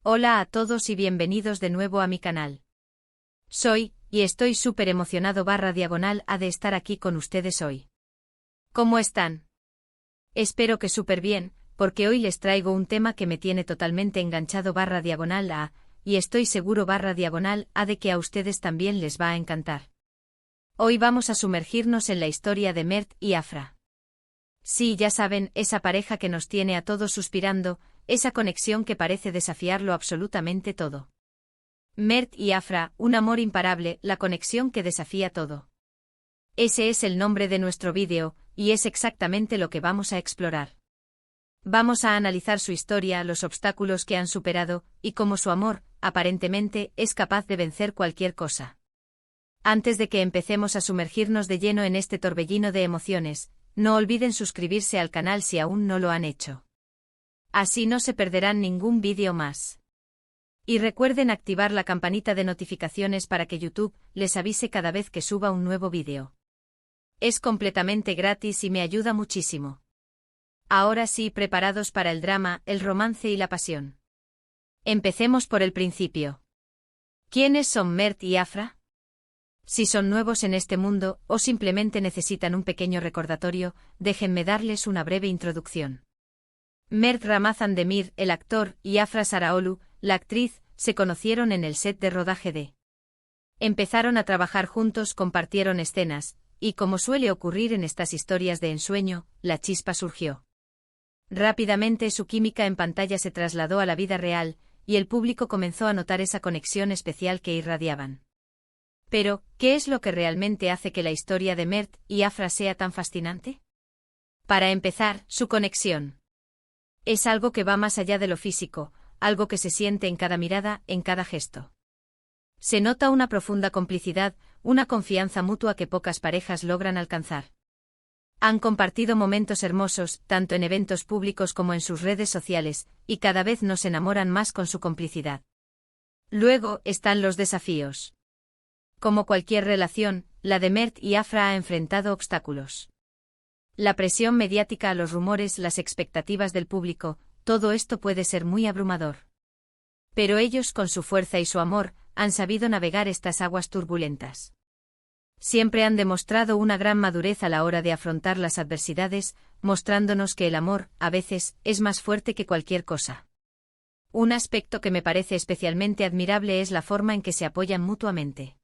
Hola a todos y bienvenidos de nuevo a mi canal. Y estoy súper emocionado /diagonal de estar aquí con ustedes hoy. ¿Cómo están? Espero que súper bien, porque hoy les traigo un tema que me tiene totalmente enganchado /diagonal y estoy seguro /diagonal de que a ustedes también les va a encantar. Hoy vamos a sumergirnos en la historia de Mert y Afra. Sí, ya saben, esa pareja que nos tiene a todos suspirando, esa conexión que parece desafiarlo absolutamente todo. Mert y Afra, un amor imparable, la conexión que desafía todo. Ese es el nombre de nuestro vídeo, y es exactamente lo que vamos a explorar. Vamos a analizar su historia, los obstáculos que han superado, y cómo su amor, aparentemente, es capaz de vencer cualquier cosa. Antes de que empecemos a sumergirnos de lleno en este torbellino de emociones, no olviden suscribirse al canal si aún no lo han hecho. Así no se perderán ningún vídeo más. Y recuerden activar la campanita de notificaciones para que YouTube les avise cada vez que suba un nuevo vídeo. Es completamente gratis y me ayuda muchísimo. Ahora sí, preparados para el drama, el romance y la pasión. Empecemos por el principio. ¿Quiénes son Mert y Afra? Si son nuevos en este mundo, o simplemente necesitan un pequeño recordatorio, déjenme darles una breve introducción. Mert Ramazan Demir, el actor, y Afra Saraoglu, la actriz, se conocieron en el set de rodaje de. Empezaron a trabajar juntos, compartieron escenas, y como suele ocurrir en estas historias de ensueño, la chispa surgió. Rápidamente su química en pantalla se trasladó a la vida real, y el público comenzó a notar esa conexión especial que irradiaban. Pero, ¿qué es lo que realmente hace que la historia de Mert y Afra sea tan fascinante? Para empezar, su conexión. Es algo que va más allá de lo físico, algo que se siente en cada mirada, en cada gesto. Se nota una profunda complicidad, una confianza mutua que pocas parejas logran alcanzar. Han compartido momentos hermosos, tanto en eventos públicos como en sus redes sociales, y cada vez nos enamoran más con su complicidad. Luego están los desafíos. Como cualquier relación, la de Mert y Afra ha enfrentado obstáculos. La presión mediática, los rumores, las expectativas del público, todo esto puede ser muy abrumador. Pero ellos, con su fuerza y su amor, han sabido navegar estas aguas turbulentas. Siempre han demostrado una gran madurez a la hora de afrontar las adversidades, mostrándonos que el amor, a veces, es más fuerte que cualquier cosa. Un aspecto que me parece especialmente admirable es la forma en que se apoyan mutuamente.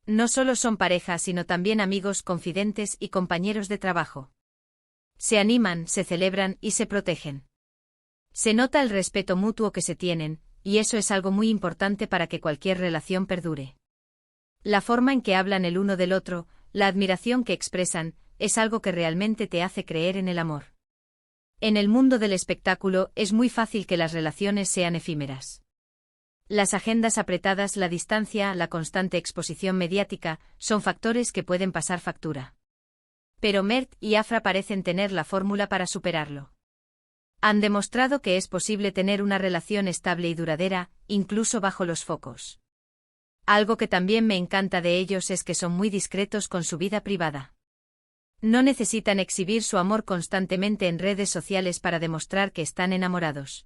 No solo son pareja, sino también amigos, confidentes y compañeros de trabajo. Se animan, se celebran y se protegen. Se nota el respeto mutuo que se tienen, y eso es algo muy importante para que cualquier relación perdure. La forma en que hablan el uno del otro, la admiración que expresan, es algo que realmente te hace creer en el amor. En el mundo del espectáculo es muy fácil que las relaciones sean efímeras. Las agendas apretadas, la distancia, la constante exposición mediática, son factores que pueden pasar factura. Pero Mert y Afra parecen tener la fórmula para superarlo. Han demostrado que es posible tener una relación estable y duradera, incluso bajo los focos. Algo que también me encanta de ellos es que son muy discretos con su vida privada. No necesitan exhibir su amor constantemente en redes sociales para demostrar que están enamorados.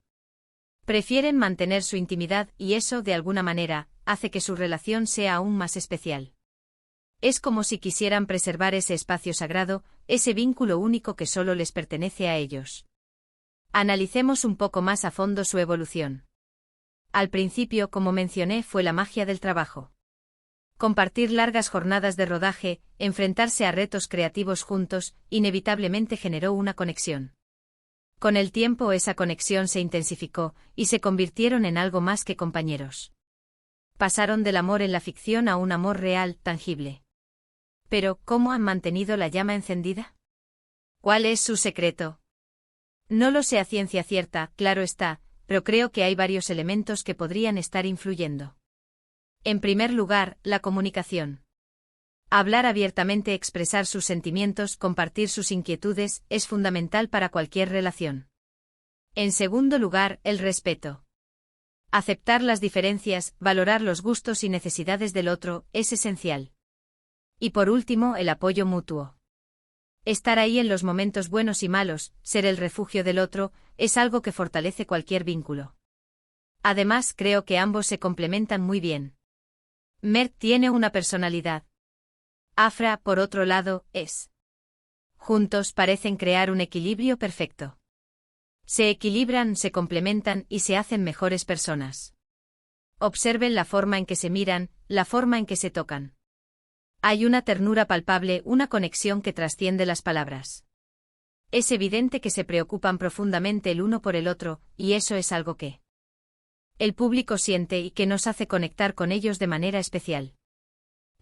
Prefieren mantener su intimidad y eso, de alguna manera, hace que su relación sea aún más especial. Es como si quisieran preservar ese espacio sagrado, ese vínculo único que solo les pertenece a ellos. Analicemos un poco más a fondo su evolución. Al principio, como mencioné, fue la magia del trabajo. Compartir largas jornadas de rodaje, enfrentarse a retos creativos juntos, inevitablemente generó una conexión. Con el tiempo esa conexión se intensificó, y se convirtieron en algo más que compañeros. Pasaron del amor en la ficción a un amor real, tangible. Pero, ¿cómo han mantenido la llama encendida? ¿Cuál es su secreto? No lo sé a ciencia cierta, claro está, pero creo que hay varios elementos que podrían estar influyendo. En primer lugar, la comunicación. Hablar abiertamente, expresar sus sentimientos, compartir sus inquietudes, es fundamental para cualquier relación. En segundo lugar, el respeto. Aceptar las diferencias, valorar los gustos y necesidades del otro, es esencial. Y por último, el apoyo mutuo. Estar ahí en los momentos buenos y malos, ser el refugio del otro, es algo que fortalece cualquier vínculo. Además, creo que ambos se complementan muy bien. Mert tiene una personalidad. Afra, por otro lado, es. Juntos parecen crear un equilibrio perfecto. Se equilibran, se complementan y se hacen mejores personas. Observen la forma en que se miran, la forma en que se tocan. Hay una ternura palpable, una conexión que trasciende las palabras. Es evidente que se preocupan profundamente el uno por el otro, y eso es algo que el público siente y que nos hace conectar con ellos de manera especial.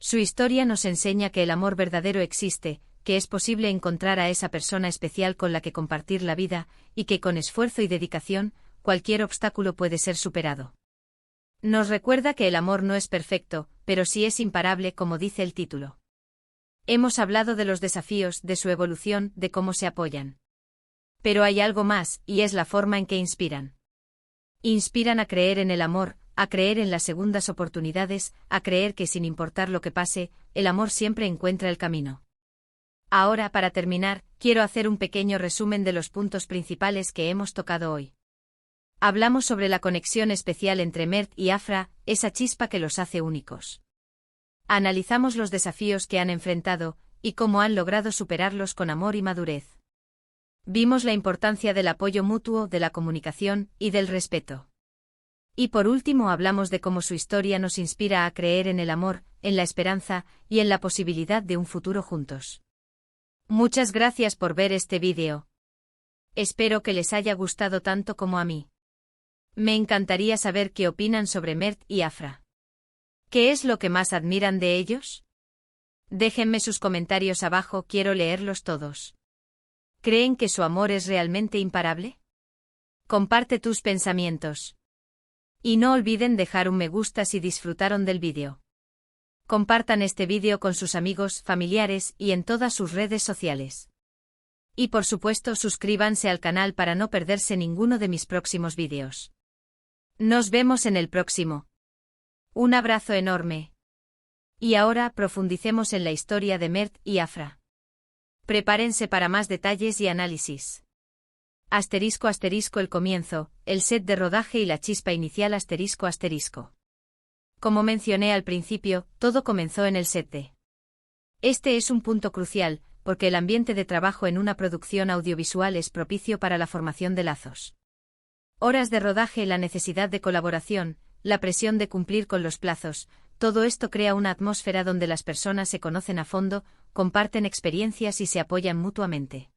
Su historia nos enseña que el amor verdadero existe, que es posible encontrar a esa persona especial con la que compartir la vida, y que con esfuerzo y dedicación, cualquier obstáculo puede ser superado. Nos recuerda que el amor no es perfecto, pero sí es imparable, como dice el título. Hemos hablado de los desafíos, de su evolución, de cómo se apoyan. Pero hay algo más, y es la forma en que inspiran. Inspiran a creer en el amor, a creer en las segundas oportunidades, a creer que sin importar lo que pase, el amor siempre encuentra el camino. Ahora, para terminar, quiero hacer un pequeño resumen de los puntos principales que hemos tocado hoy. Hablamos sobre la conexión especial entre Mert y Afra, esa chispa que los hace únicos. Analizamos los desafíos que han enfrentado, y cómo han logrado superarlos con amor y madurez. Vimos la importancia del apoyo mutuo, de la comunicación, y del respeto. Y por último hablamos de cómo su historia nos inspira a creer en el amor, en la esperanza, y en la posibilidad de un futuro juntos. Muchas gracias por ver este vídeo. Espero que les haya gustado tanto como a mí. Me encantaría saber qué opinan sobre Mert y Afra. ¿Qué es lo que más admiran de ellos? Déjenme sus comentarios abajo, quiero leerlos todos. ¿Creen que su amor es realmente imparable? Comparte tus pensamientos. Y no olviden dejar un me gusta si disfrutaron del vídeo. Compartan este vídeo con sus amigos, familiares y en todas sus redes sociales. Y por supuesto suscríbanse al canal para no perderse ninguno de mis próximos vídeos. Nos vemos en el próximo. Un abrazo enorme. Y ahora profundicemos en la historia de Mert y Afra. Prepárense para más detalles y análisis. Asterisco asterisco el comienzo, el set de rodaje y la chispa inicial asterisco asterisco. Como mencioné al principio, todo comenzó en el set de. Este es un punto crucial, porque el ambiente de trabajo en una producción audiovisual es propicio para la formación de lazos. Horas de rodaje, la necesidad de colaboración, la presión de cumplir con los plazos, todo esto crea una atmósfera donde las personas se conocen a fondo, comparten experiencias y se apoyan mutuamente.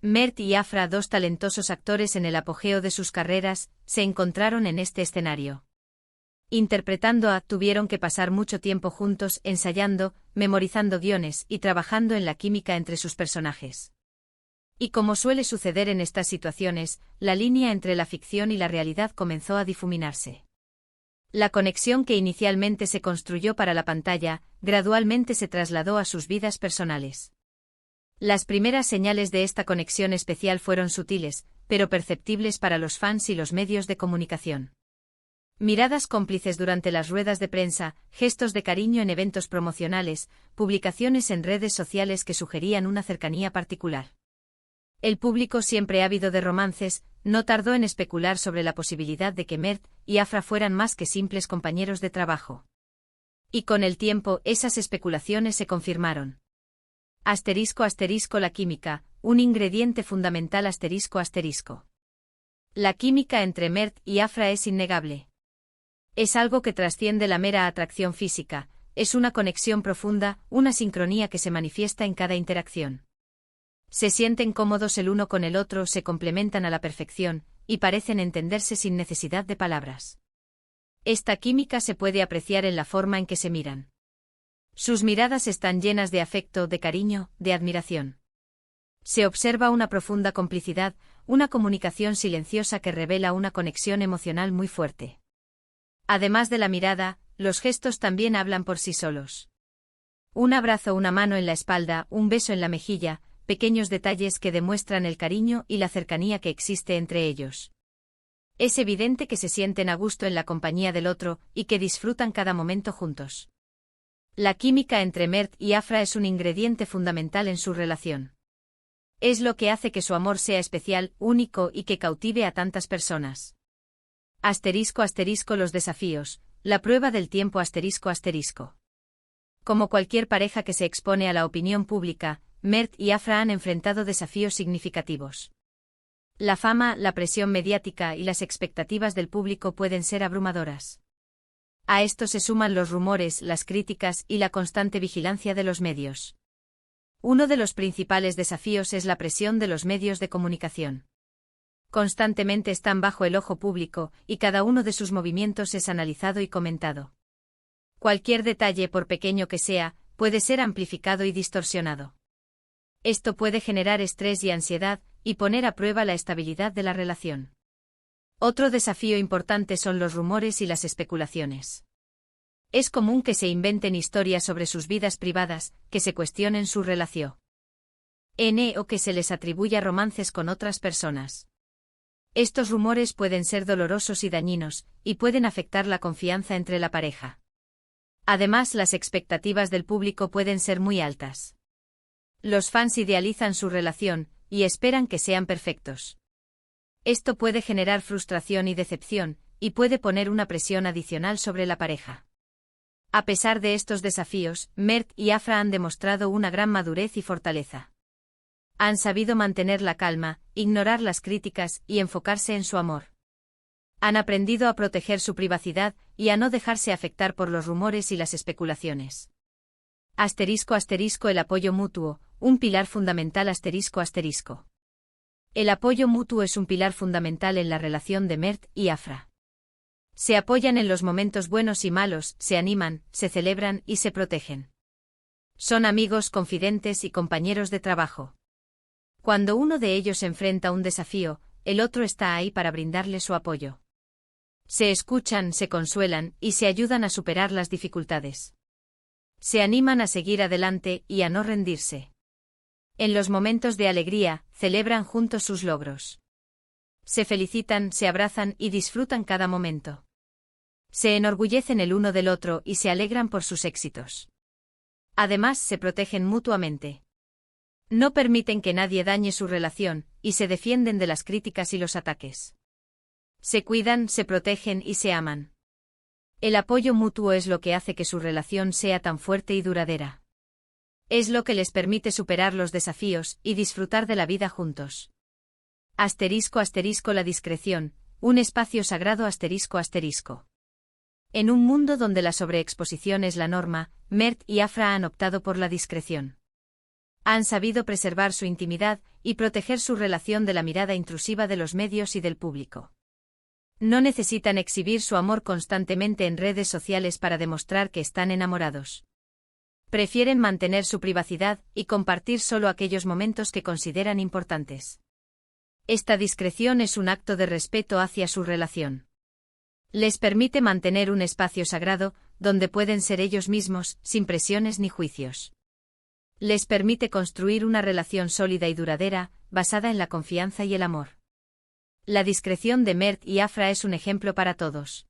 Mert y Afra, dos talentosos actores en el apogeo de sus carreras, se encontraron en este escenario. Interpretando tuvieron que pasar mucho tiempo juntos, ensayando, memorizando guiones y trabajando en la química entre sus personajes. Y como suele suceder en estas situaciones, la línea entre la ficción y la realidad comenzó a difuminarse. La conexión que inicialmente se construyó para la pantalla, gradualmente se trasladó a sus vidas personales. Las primeras señales de esta conexión especial fueron sutiles, pero perceptibles para los fans y los medios de comunicación. Miradas cómplices durante las ruedas de prensa, gestos de cariño en eventos promocionales, publicaciones en redes sociales que sugerían una cercanía particular. El público, siempre ávido de romances, no tardó en especular sobre la posibilidad de que Mert y Afra fueran más que simples compañeros de trabajo. Y con el tiempo, esas especulaciones se confirmaron. Asterisco asterisco la química, un ingrediente fundamental asterisco asterisco. La química entre Mert y Afra es innegable. Es algo que trasciende la mera atracción física, es una conexión profunda, una sincronía que se manifiesta en cada interacción. Se sienten cómodos el uno con el otro, se complementan a la perfección, y parecen entenderse sin necesidad de palabras. Esta química se puede apreciar en la forma en que se miran. Sus miradas están llenas de afecto, de cariño, de admiración. Se observa una profunda complicidad, una comunicación silenciosa que revela una conexión emocional muy fuerte. Además de la mirada, los gestos también hablan por sí solos. Un abrazo, una mano en la espalda, un beso en la mejilla, pequeños detalles que demuestran el cariño y la cercanía que existe entre ellos. Es evidente que se sienten a gusto en la compañía del otro y que disfrutan cada momento juntos. La química entre Mert y Afra es un ingrediente fundamental en su relación. Es lo que hace que su amor sea especial, único y que cautive a tantas personas. Asterisco asterisco los desafíos, la prueba del tiempo asterisco asterisco. Como cualquier pareja que se expone a la opinión pública, Mert y Afra han enfrentado desafíos significativos. La fama, la presión mediática y las expectativas del público pueden ser abrumadoras. A esto se suman los rumores, las críticas y la constante vigilancia de los medios. Uno de los principales desafíos es la presión de los medios de comunicación. Constantemente están bajo el ojo público, y cada uno de sus movimientos es analizado y comentado. Cualquier detalle, por pequeño que sea, puede ser amplificado y distorsionado. Esto puede generar estrés y ansiedad, y poner a prueba la estabilidad de la relación. Otro desafío importante son los rumores y las especulaciones. Es común que se inventen historias sobre sus vidas privadas, que se cuestionen su relación. O que se les atribuya romances con otras personas. Estos rumores pueden ser dolorosos y dañinos, y pueden afectar la confianza entre la pareja. Además, las expectativas del público pueden ser muy altas. Los fans idealizan su relación, y esperan que sean perfectos. Esto puede generar frustración y decepción, y puede poner una presión adicional sobre la pareja. A pesar de estos desafíos, Mert y Afra han demostrado una gran madurez y fortaleza. Han sabido mantener la calma, ignorar las críticas y enfocarse en su amor. Han aprendido a proteger su privacidad y a no dejarse afectar por los rumores y las especulaciones. Asterisco asterisco el apoyo mutuo, un pilar fundamental asterisco asterisco. El apoyo mutuo es un pilar fundamental en la relación de Mert y Afra. Se apoyan en los momentos buenos y malos, se animan, se celebran y se protegen. Son amigos, confidentes y compañeros de trabajo. Cuando uno de ellos enfrenta un desafío, el otro está ahí para brindarle su apoyo. Se escuchan, se consuelan y se ayudan a superar las dificultades. Se animan a seguir adelante y a no rendirse. En los momentos de alegría, celebran juntos sus logros. Se felicitan, se abrazan y disfrutan cada momento. Se enorgullecen el uno del otro y se alegran por sus éxitos. Además, se protegen mutuamente. No permiten que nadie dañe su relación, y se defienden de las críticas y los ataques. Se cuidan, se protegen y se aman. El apoyo mutuo es lo que hace que su relación sea tan fuerte y duradera. Es lo que les permite superar los desafíos y disfrutar de la vida juntos. Asterisco asterisco la discreción, un espacio sagrado asterisco asterisco. En un mundo donde la sobreexposición es la norma, Mert y Afra han optado por la discreción. Han sabido preservar su intimidad y proteger su relación de la mirada intrusiva de los medios y del público. No necesitan exhibir su amor constantemente en redes sociales para demostrar que están enamorados. Prefieren mantener su privacidad y compartir solo aquellos momentos que consideran importantes. Esta discreción es un acto de respeto hacia su relación. Les permite mantener un espacio sagrado, donde pueden ser ellos mismos, sin presiones ni juicios. Les permite construir una relación sólida y duradera, basada en la confianza y el amor. La discreción de Mert y Afra es un ejemplo para todos.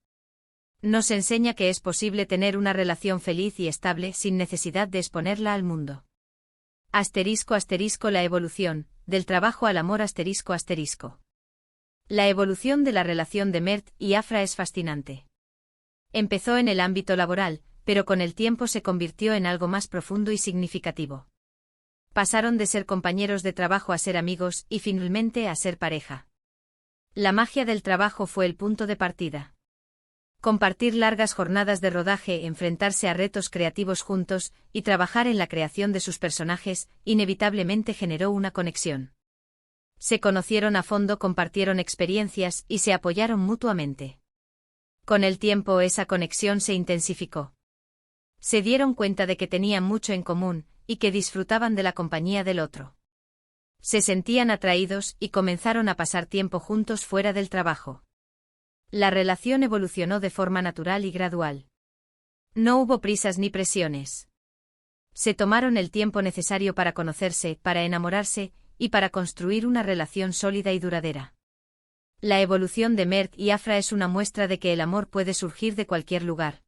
Nos enseña que es posible tener una relación feliz y estable sin necesidad de exponerla al mundo. Asterisco asterisco la evolución, del trabajo al amor asterisco asterisco. La evolución de la relación de Mert y Afra es fascinante. Empezó en el ámbito laboral, pero con el tiempo se convirtió en algo más profundo y significativo. Pasaron de ser compañeros de trabajo a ser amigos y finalmente a ser pareja. La magia del trabajo fue el punto de partida. Compartir largas jornadas de rodaje, enfrentarse a retos creativos juntos y trabajar en la creación de sus personajes inevitablemente generó una conexión. Se conocieron a fondo, compartieron experiencias y se apoyaron mutuamente. Con el tiempo esa conexión se intensificó. Se dieron cuenta de que tenían mucho en común y que disfrutaban de la compañía del otro. Se sentían atraídos y comenzaron a pasar tiempo juntos fuera del trabajo. La relación evolucionó de forma natural y gradual. No hubo prisas ni presiones. Se tomaron el tiempo necesario para conocerse, para enamorarse y para construir una relación sólida y duradera. La evolución de Mert y Afra es una muestra de que el amor puede surgir de cualquier lugar.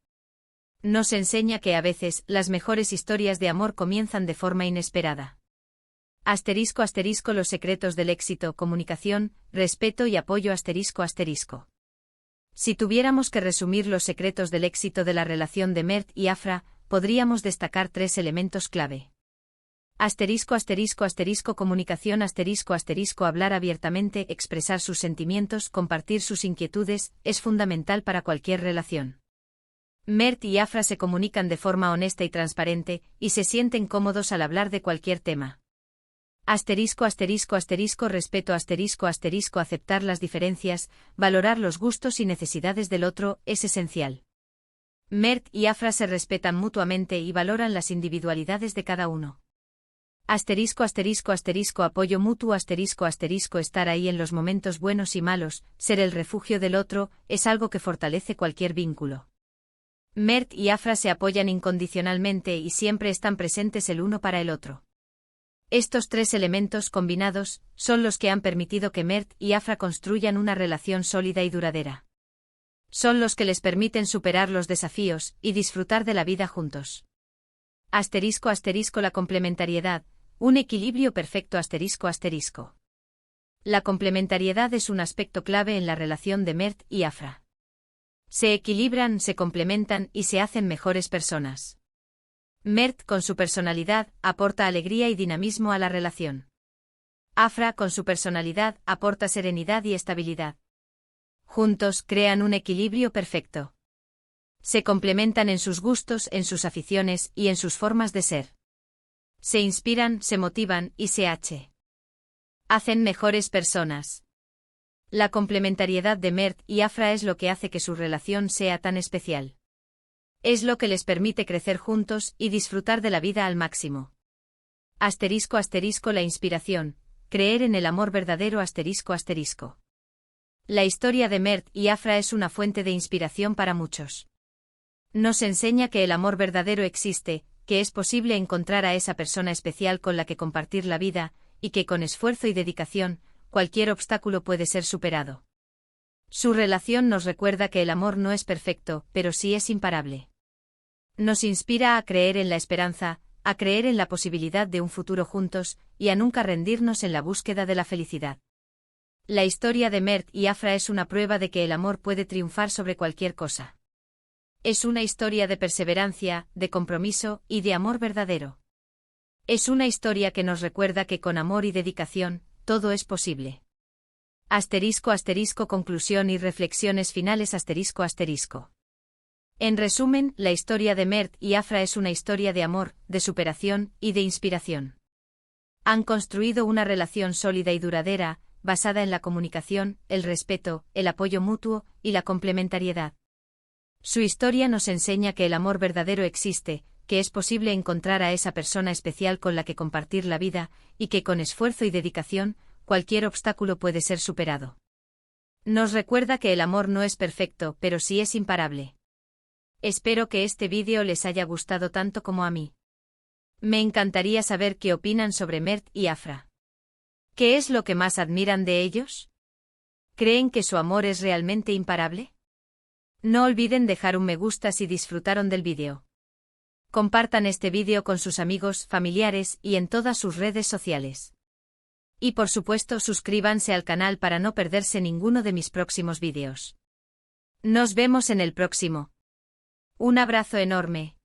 Nos enseña que a veces las mejores historias de amor comienzan de forma inesperada. Asterisco asterisco los secretos del éxito, comunicación, respeto y apoyo asterisco asterisco. Si tuviéramos que resumir los secretos del éxito de la relación de Mert y Afra, podríamos destacar 3 elementos clave. Comunicación hablar abiertamente, expresar sus sentimientos, compartir sus inquietudes, es fundamental para cualquier relación. Mert y Afra se comunican de forma honesta y transparente, y se sienten cómodos al hablar de cualquier tema. Respeto aceptar las diferencias, valorar los gustos y necesidades del otro, es esencial. Mert y Afra se respetan mutuamente y valoran las individualidades de cada uno. Apoyo mutuo estar ahí en los momentos buenos y malos, ser el refugio del otro, es algo que fortalece cualquier vínculo. Mert y Afra se apoyan incondicionalmente y siempre están presentes el uno para el otro. Estos 3 elementos combinados son los que han permitido que Mert y Afra construyan una relación sólida y duradera. Son los que les permiten superar los desafíos y disfrutar de la vida juntos. La complementariedad, un equilibrio perfecto. La complementariedad es un aspecto clave en la relación de Mert y Afra. Se equilibran, se complementan y se hacen mejores personas. Mert, con su personalidad, aporta alegría y dinamismo a la relación. Afra, con su personalidad, aporta serenidad y estabilidad. Juntos crean un equilibrio perfecto. Se complementan en sus gustos, en sus aficiones y en sus formas de ser. Se inspiran, se motivan y se hacen mejores personas. La complementariedad de Mert y Afra es lo que hace que su relación sea tan especial. Es lo que les permite crecer juntos y disfrutar de la vida al máximo. La inspiración, creer en el amor verdadero. La historia de Mert y Afra es una fuente de inspiración para muchos. Nos enseña que el amor verdadero existe, que es posible encontrar a esa persona especial con la que compartir la vida, y que con esfuerzo y dedicación, cualquier obstáculo puede ser superado. Su relación nos recuerda que el amor no es perfecto, pero sí es imparable. Nos inspira a creer en la esperanza, a creer en la posibilidad de un futuro juntos, y a nunca rendirnos en la búsqueda de la felicidad. La historia de Mert y Afra es una prueba de que el amor puede triunfar sobre cualquier cosa. Es una historia de perseverancia, de compromiso y de amor verdadero. Es una historia que nos recuerda que con amor y dedicación, todo es posible. Conclusión y reflexiones finales. En resumen, la historia de Mert y Afra es una historia de amor, de superación y de inspiración. Han construido una relación sólida y duradera, basada en la comunicación, el respeto, el apoyo mutuo y la complementariedad. Su historia nos enseña que el amor verdadero existe, que es posible encontrar a esa persona especial con la que compartir la vida, y que con esfuerzo y dedicación, cualquier obstáculo puede ser superado. Nos recuerda que el amor no es perfecto, pero sí es imparable. Espero que este vídeo les haya gustado tanto como a mí. Me encantaría saber qué opinan sobre Mert y Afra. ¿Qué es lo que más admiran de ellos? ¿Creen que su amor es realmente imparable? No olviden dejar un me gusta si disfrutaron del vídeo. Compartan este vídeo con sus amigos, familiares y en todas sus redes sociales. Y por supuesto suscríbanse al canal para no perderse ninguno de mis próximos vídeos. Nos vemos en el próximo. Un abrazo enorme.